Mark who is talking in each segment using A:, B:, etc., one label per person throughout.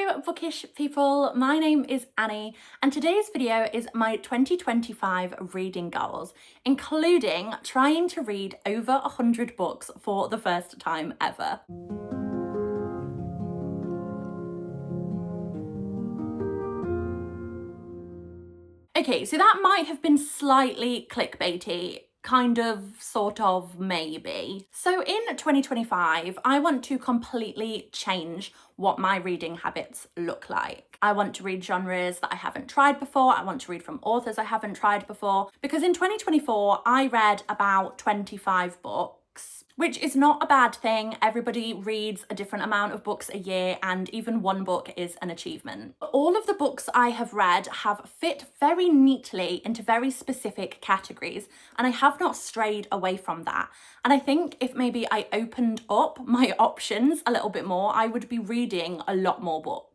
A: Hello bookish people, my name is Annie and today's video is my 2025 reading goals, including trying to read over 100 books for the first time ever. Okay, so that might have been slightly clickbaity. Kind of, sort of, maybe. So in 2025, I want to completely change what my reading habits look like. I want to read genres that I haven't tried before. I want to read from authors I haven't tried before. Because in 2024, I read about 25 books, which is not a bad thing. Everybody reads a different amount of books a year, and even one book is an achievement. All of the books I have read have fit very neatly into very specific categories, and I have not strayed away from that. And I think if maybe I opened up my options a little bit more, I would be reading a lot more books.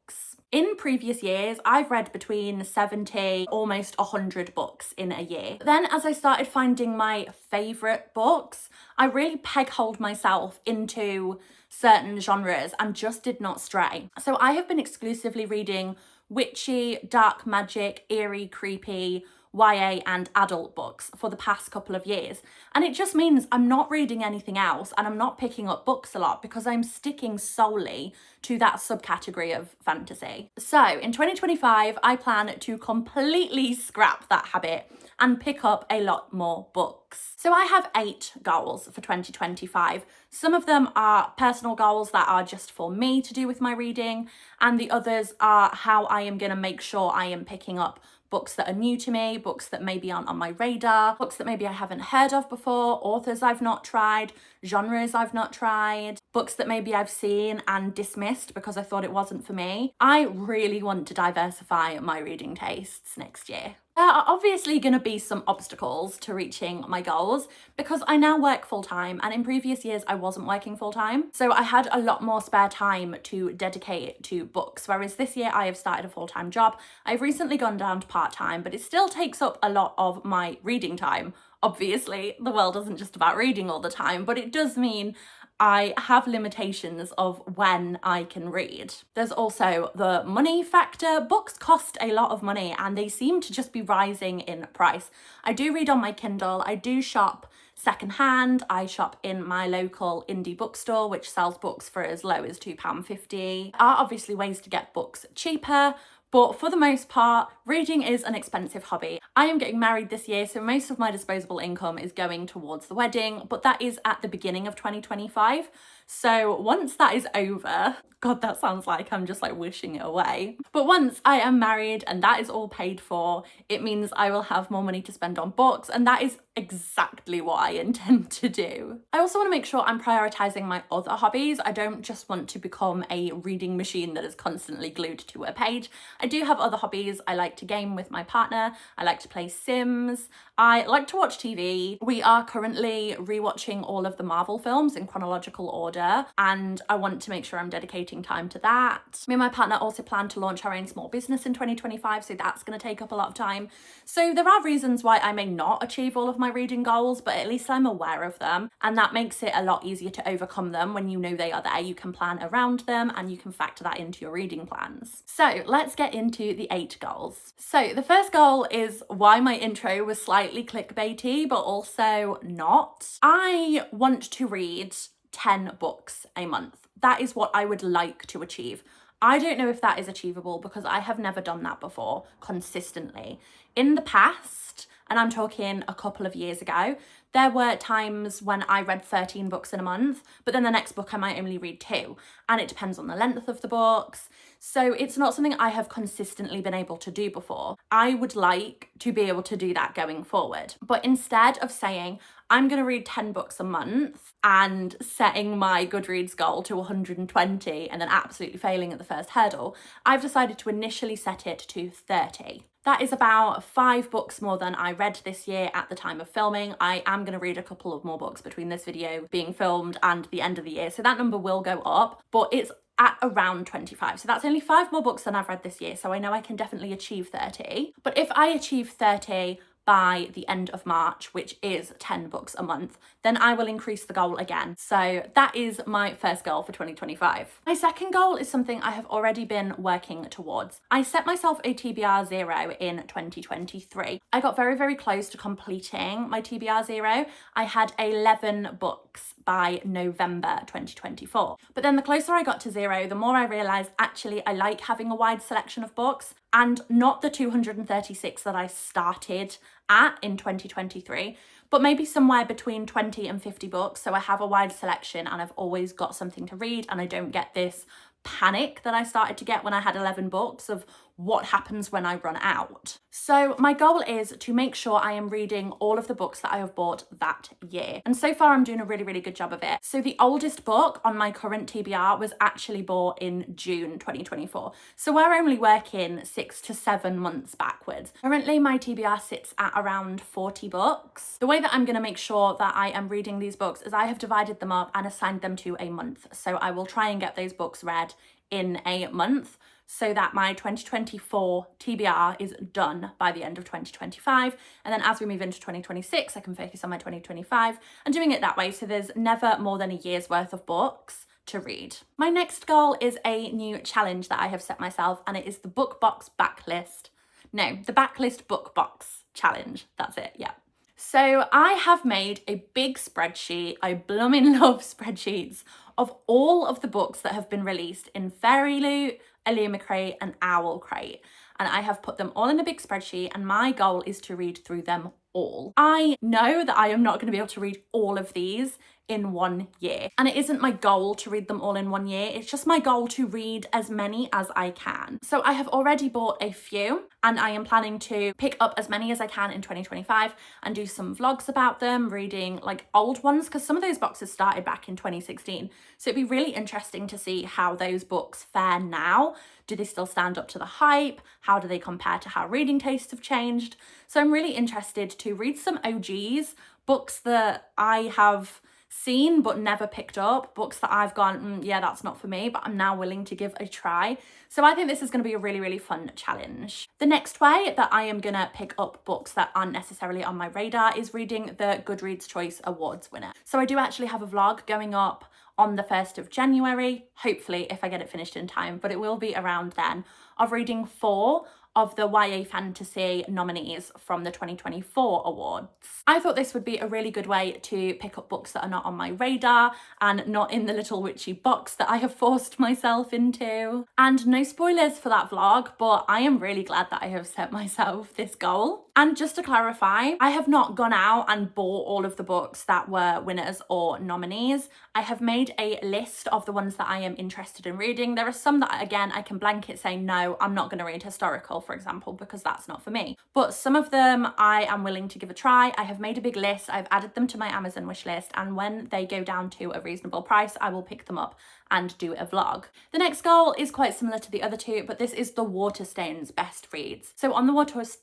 A: In previous years, I've read between 70, almost 100 books in a year. Then as I started finding my favourite books, I really peg-holed myself into certain genres and just did not stray. So I have been exclusively reading witchy, dark magic, eerie, creepy, YA and adult books for the past couple of years. And it just means I'm not reading anything else and I'm not picking up books a lot because I'm sticking solely to that subcategory of fantasy. So in 2025, I plan to completely scrap that habit and pick up a lot more books. So I have 8 goals for 2025. Some of them are personal goals that are just for me to do with my reading, and the others are how I am going to make sure I am picking up books that are new to me, books that maybe aren't on my radar, books that maybe I haven't heard of before, authors I've not tried, genres I've not tried, books that maybe I've seen and dismissed because I thought it wasn't for me. I really want to diversify my reading tastes next year. There are obviously going to be some obstacles to reaching my goals because I now work full-time, and in previous years I wasn't working full-time. So I had a lot more spare time to dedicate to books, whereas this year I have started a full-time job. I've recently gone down to part-time, but it still takes up a lot of my reading time. Obviously, the world isn't just about reading all the time, but it does mean I have limitations of when I can read. There's also the money factor. Books cost a lot of money and they seem to just be rising in price. I do read on my Kindle, I do shop secondhand, I shop in my local indie bookstore which sells books for as low as £2.50. There are obviously ways to get books cheaper, but for the most part, reading is an expensive hobby. I am getting married this year, so most of my disposable income is going towards the wedding, but that is at the beginning of 2025. So once that is over, God, that sounds like I'm just like wishing it away. But once I am married and that is all paid for, it means I will have more money to spend on books, and that is exactly what I intend to do. I also want to make sure I'm prioritizing my other hobbies. I don't just want to become a reading machine that is constantly glued to a page. I do have other hobbies. I like to game with my partner. I like to play Sims. I like to watch TV. We are currently rewatching all of the Marvel films in chronological order, and I want to make sure I'm dedicating time to that. Me and my partner also plan to launch our own small business in 2025, so that's going to take up a lot of time. So there are reasons why I may not achieve all of my reading goals, but at least I'm aware of them, and that makes it a lot easier to overcome them. When you know they are there, you can plan around them and you can factor that into your reading plans. So let's get into the 8 goals. So the first goal is why my intro was slightly clickbaity, but also not. I want to read 10 books a month. That is what I would like to achieve. I don't know if that is achievable because I have never done that before consistently. In the past, and I'm talking a couple of years ago, there were times when I read 13 books in a month, but then the next book I might only read 2, and it depends on the length of the books. So it's not something I have consistently been able to do before. I would like to be able to do that going forward. But instead of saying, I'm going to read 10 books a month and setting my Goodreads goal to 120 and then absolutely failing at the first hurdle, I've decided to initially set it to 30. That is about 5 books more than I read this year at the time of filming. I am going to read a couple of more books between this video being filmed and the end of the year, so that number will go up, but it's at around 25. So that's only 5 more books than I've read this year, so I know I can definitely achieve 30. But if I achieve 30 by the end of March, which is 10 books a month, then I will increase the goal again. So that is my first goal for 2025. My second goal is something I have already been working towards. I set myself a TBR 0 in 2023. I got very, very close to completing my TBR 0. I had 11 books by November 2024. But then the closer I got to 0, the more I realized actually I like having a wide selection of books, and not the 236 that I started at in 2023, but maybe somewhere between 20 and 50 books. So I have a wide selection and I've always got something to read, and I don't get this panic that I started to get when I had 11 books of what happens when I run out. So my goal is to make sure I am reading all of the books that I have bought that year. And so far I'm doing a really, really good job of it. So the oldest book on my current TBR was actually bought in June 2024. So we're only working 6 to 7 months backwards. Currently my TBR sits at around 40 books. The way that I'm going to make sure that I am reading these books is I have divided them up and assigned them to a month. So I will try and get those books read in a month, so that my 2024 TBR is done by the end of 2025. And then as we move into 2026, I can focus on my 2025 and doing it that way. So there's never more than a year's worth of books to read. My next goal is a new challenge that I have set myself, and it is the book box backlist. No, the backlist book box challenge. That's it. Yeah. So I have made a big spreadsheet. I blooming love spreadsheets of all of the books that have been released in Fairy Loot, Illumicrate and Owl Crate. And I have put them all in a big spreadsheet, and my goal is to read through them all. I know that I am not going to be able to read all of these in 1 year. And it isn't my goal to read them all in 1 year. It's just my goal to read as many as I can. So I have already bought a few, and I am planning to pick up as many as I can in 2025 and do some vlogs about them, reading like old ones, because some of those boxes started back in 2016. So it'd be really interesting to see how those books fare now. Do they still stand up to the hype? How do they compare to how reading tastes have changed? So I'm really interested to read some OGs, books that I have seen but never picked up, books that I've gone, yeah, that's not for me, but I'm now willing to give a try. So I think this is going to be a really, really fun challenge. The next way that I am going to pick up books that aren't necessarily on my radar is reading the Goodreads Choice Awards winner. So I do actually have a vlog going up on the 1st of January, hopefully if I get it finished in time, but it will be around then, of reading 4 of the YA Fantasy nominees from the 2024 awards. I thought this would be a really good way to pick up books that are not on my radar and not in the little witchy box that I have forced myself into. And no spoilers for that vlog, but I am really glad that I have set myself this goal. And just to clarify, I have not gone out and bought all of the books that were winners or nominees. I have made a list of the ones that I am interested in reading. There are some that, again, I can blanket say, no, I'm not going to read historical, for example, because that's not for me. But some of them I am willing to give a try. I have made a big list. I've added them to my Amazon wish list, and when they go down to a reasonable price, I will pick them up and do a vlog. The next goal is quite similar to the other two, but this is the Waterstones best reads. So on the Waterstones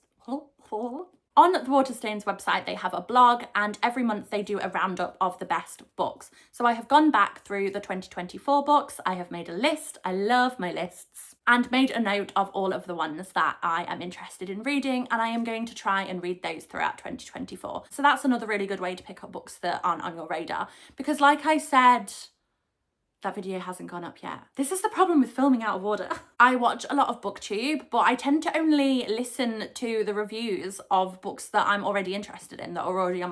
A: website, they have a blog, and every month they do a roundup of the best books. So I have gone back through the 2024 books. I have made a list. I love my lists. And made a note of all of the ones that I am interested in reading, and I am going to try and read those throughout 2024. So that's another really good way to pick up books that aren't on your radar, because like I said, that video hasn't gone up yet. This is the problem with filming out of order. I watch a lot of BookTube, but I tend to only listen to the reviews of books that I'm already interested in, that are already on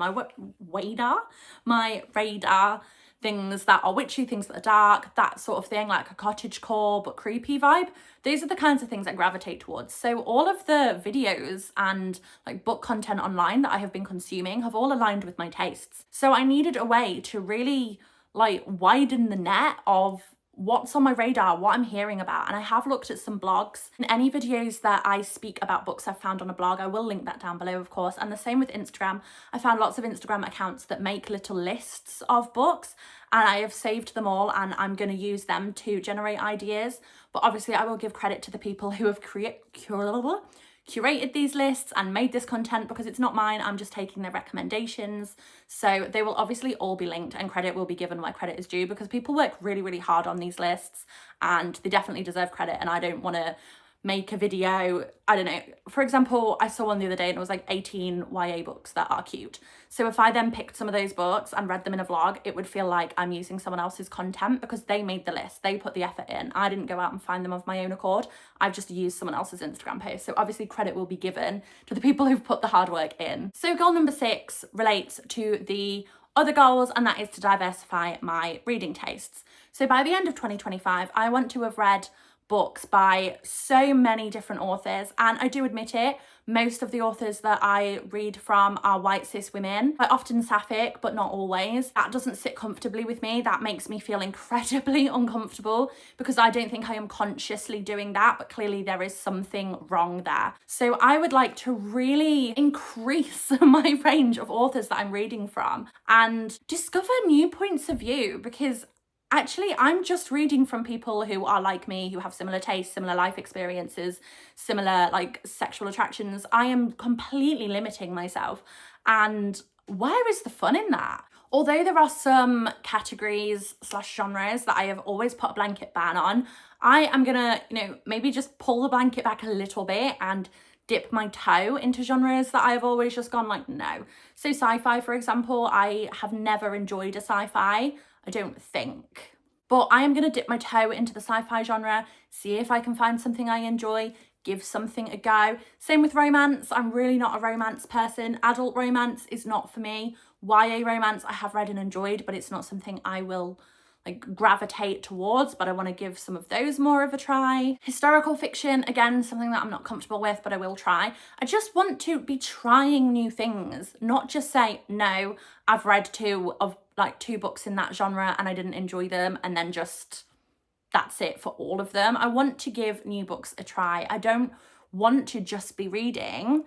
A: my radar, things that are witchy, things that are dark, that sort of thing, like a cottagecore but creepy vibe. Those are the kinds of things I gravitate towards. So all of the videos and like book content online that I have been consuming have all aligned with my tastes. So I needed a way to really like widen the net of what's on my radar, what I'm hearing about. And I have looked at some blogs, and any videos that I speak about books I've found on a blog, I will link that down below, of course. And the same with Instagram. I found lots of Instagram accounts that make little lists of books, and I have saved them all, and I'm going to use them to generate ideas. But obviously I will give credit to the people who have curated these lists and made this content, because it's not mine. I'm just taking their recommendations. So they will obviously all be linked, and credit will be given where credit is due, because people work really, really hard on these lists and they definitely deserve credit. And I don't want to make a video. I don't know. For example, I saw one the other day and it was like 18 YA books that are cute. So if I then picked some of those books and read them in a vlog, it would feel like I'm using someone else's content because they made the list. They put the effort in. I didn't go out and find them of my own accord. I've just used someone else's Instagram post. So obviously credit will be given to the people who've put the hard work in. So goal number 6 relates to the other goals, and that is to diversify my reading tastes. So by the end of 2025, I want to have read books by so many different authors, and I do admit it, most of the authors that I read from are white cis women, quite often sapphic, but not always. That doesn't sit comfortably with me. That makes me feel incredibly uncomfortable because I don't think I am consciously doing that, but clearly there is something wrong there. So I would like to really increase my range of authors that I'm reading from and discover new points of view, because actually, I'm just reading from people who are like me, who have similar tastes, similar life experiences, similar like sexual attractions. I am completely limiting myself. And where is the fun in that? Although there are some categories / genres that I have always put a blanket ban on, I am gonna, maybe just pull the blanket back a little bit and dip my toe into genres that I've always just gone like, no. So sci-fi, for example, I have never enjoyed a sci-fi. I don't think. But I am going to dip my toe into the sci-fi genre, see if I can find something I enjoy, give something a go. Same with romance. I'm really not a romance person. Adult romance is not for me. YA romance I have read and enjoyed, but it's not something I will like gravitate towards, but I want to give some of those more of a try. Historical fiction, again, something that I'm not comfortable with, but I will try. I just want to be trying new things, not just say, no, I've read 2 books in that genre and I didn't enjoy them, and then just that's it for all of them. I want to give new books a try. I don't want to just be reading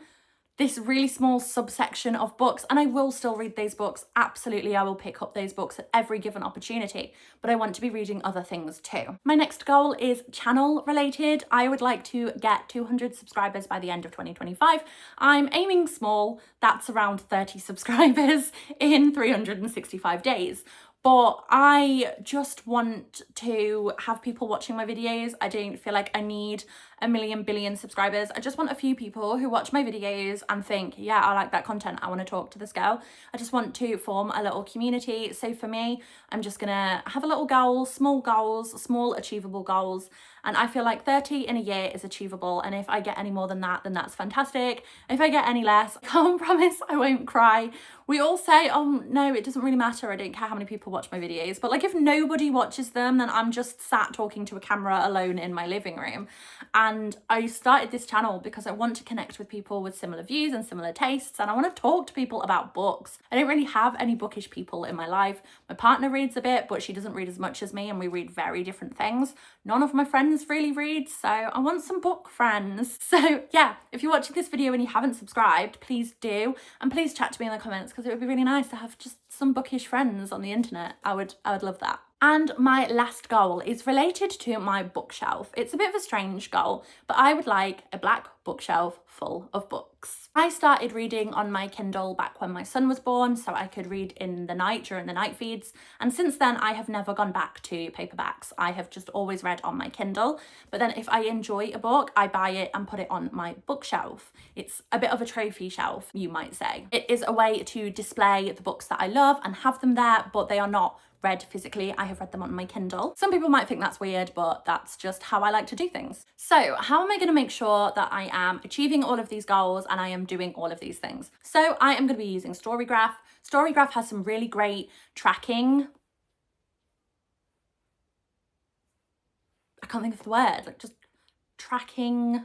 A: this really small subsection of books, and I will still read those books. Absolutely, I will pick up those books at every given opportunity, but I want to be reading other things too. My next goal is channel related. I would like to get 200 subscribers by the end of 2025. I'm aiming small. That's around 30 subscribers in 365 days. But I just want to have people watching my videos. I don't feel like I need a million billion subscribers. I just want a few people who watch my videos and think, yeah, I like that content. I want to talk to this girl. I just want to form a little community. So for me, I'm just gonna have a little goal, small achievable goals. And I feel like 30 in a year is achievable. And if I get any more than that, then that's fantastic. If I get any less, I can't promise I won't cry. We all say, oh no, it doesn't really matter. I don't care how many people watch my videos. But like if nobody watches them, then I'm just sat talking to a camera alone in my living room. And I started this channel because I want to connect with people with similar views and similar tastes. And I want to talk to people about books. I don't really have any bookish people in my life. My partner reads a bit, but she doesn't read as much as me, and we read very different things. None of my friends really read, so I want some book friends. So yeah, if you're watching this video and you haven't subscribed, please do, and please chat to me in the comments because it would be really nice to have just some bookish friends on the internet. I would love that. And my last goal is related to my bookshelf. It's a bit of a strange goal, but I would like a black bookshelf full of books. I started reading on my Kindle back when my son was born, so I could read in the night during the night feeds. And since then, I have never gone back to paperbacks. I have just always read on my Kindle. But then if I enjoy a book, I buy it and put it on my bookshelf. It's a bit of a trophy shelf, you might say. It is a way to display the books that I love and have them there, but they are not read physically. I have read them on my Kindle. Some people might think that's weird, but that's just how I like to do things. So how am I going to make sure that I am achieving all of these goals and I am doing all of these things? So I am going to be using StoryGraph. StoryGraph has some really great tracking. I can't think of the word, like just tracking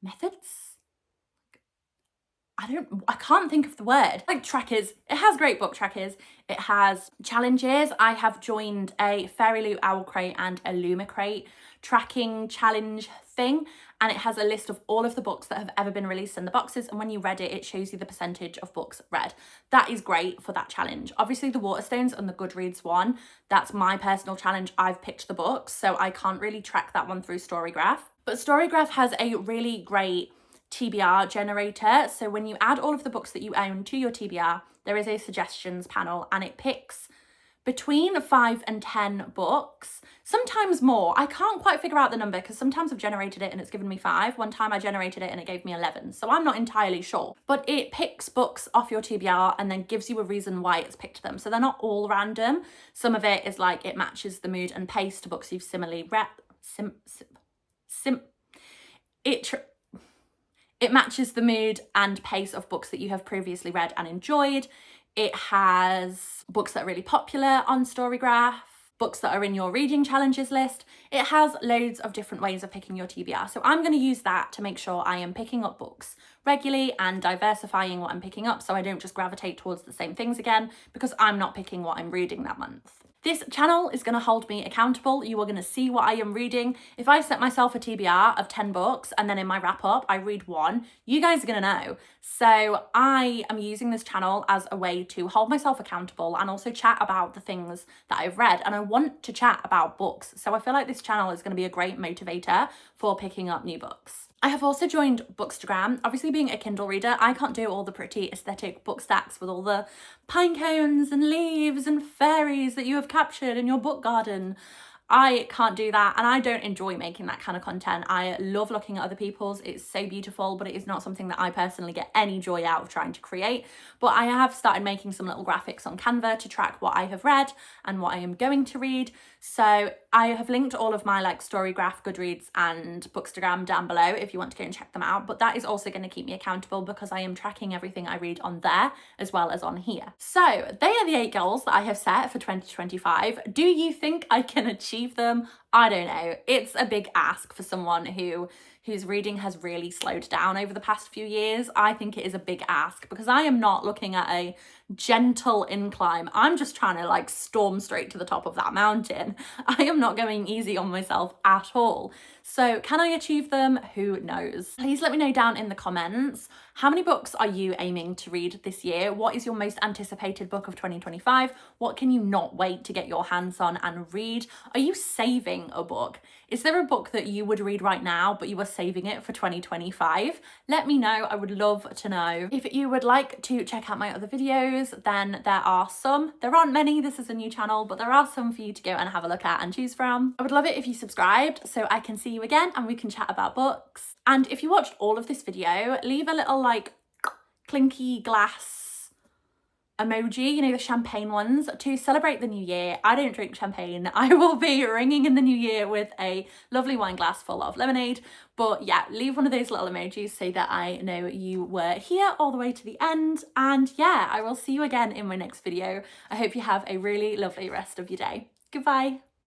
A: methods. I can't think of the word. Like trackers. It has great book trackers. It has challenges. I have joined a Fairy Loot Owl Crate and a Luma Crate tracking challenge thing, and it has a list of all of the books that have ever been released in the boxes, and when you read it, it shows you the percentage of books read. That is great for that challenge. Obviously the Waterstones and the Goodreads one, that's my personal challenge. I've picked the books, so I can't really track that one through StoryGraph. But StoryGraph has a really great TBR generator. So when you add all of the books that you own to your TBR, there is a suggestions panel, and it picks between 5 and 10 books, sometimes more. I can't quite figure out the number because sometimes I've generated it and it's given me 5. One time I generated it and it gave me 11. So I'm not entirely sure. But it picks books off your TBR and then gives you a reason why it's picked them. So they're not all random. Some of it is like it matches the mood and pace to books you've similarly read. It matches the mood and pace of books that you have previously read and enjoyed. It has books that are really popular on StoryGraph, books that are in your reading challenges list. It has loads of different ways of picking your TBR. So I'm going to use that to make sure I am picking up books regularly and diversifying what I'm picking up so I don't just gravitate towards the same things again because I'm not picking what I'm reading that month. This channel is going to hold me accountable. You are going to see what I am reading. If I set myself a TBR of 10 books and then in my wrap up I read one, you guys are going to know. So I am using this channel as a way to hold myself accountable and also chat about the things that I've read. And I want to chat about books. So I feel like this channel is going to be a great motivator for picking up new books. I have also joined Bookstagram. Obviously being a Kindle reader, I can't do all the pretty aesthetic book stacks with all the pine cones and leaves and fairies that you have captured in your book garden. I can't do that and I don't enjoy making that kind of content. I love looking at other people's, it's so beautiful, but it is not something that I personally get any joy out of trying to create. But I have started making some little graphics on Canva to track what I have read and what I am going to read. So I have linked all of my like StoryGraph, Goodreads and Bookstagram down below if you want to go and check them out. But that is also going to keep me accountable because I am tracking everything I read on there as well as on here. So they are the 8 goals that I have set for 2025. Do you think I can achieve them? I don't know. It's a big ask for someone whose reading has really slowed down over the past few years. I think it is a big ask because I am not looking at a gentle incline. I'm just trying to like storm straight to the top of that mountain. I am not going easy on myself at all. So can I achieve them? Who knows? Please let me know down in the comments. How many books are you aiming to read this year? What is your most anticipated book of 2025? What can you not wait to get your hands on and read? Are you saving a book? Is there a book that you would read right now, but you are saving it for 2025? Let me know. I would love to know. If you would like to check out my other videos, then there are some. There aren't many. This is a new channel, but there are some for you to go and have a look at and choose from. I would love it if you subscribed so I can see you again and we can chat about books. And if you watched all of this video, leave a little like clinky glass emoji, you know, the champagne ones, to celebrate the new year. I don't drink champagne. I will be ringing in the new year with a lovely wine glass full of lemonade. But yeah, leave one of those little emojis so that I know you were here all the way to the end. And yeah, I will see you again in my next video. I hope you have a really lovely rest of your day. Goodbye.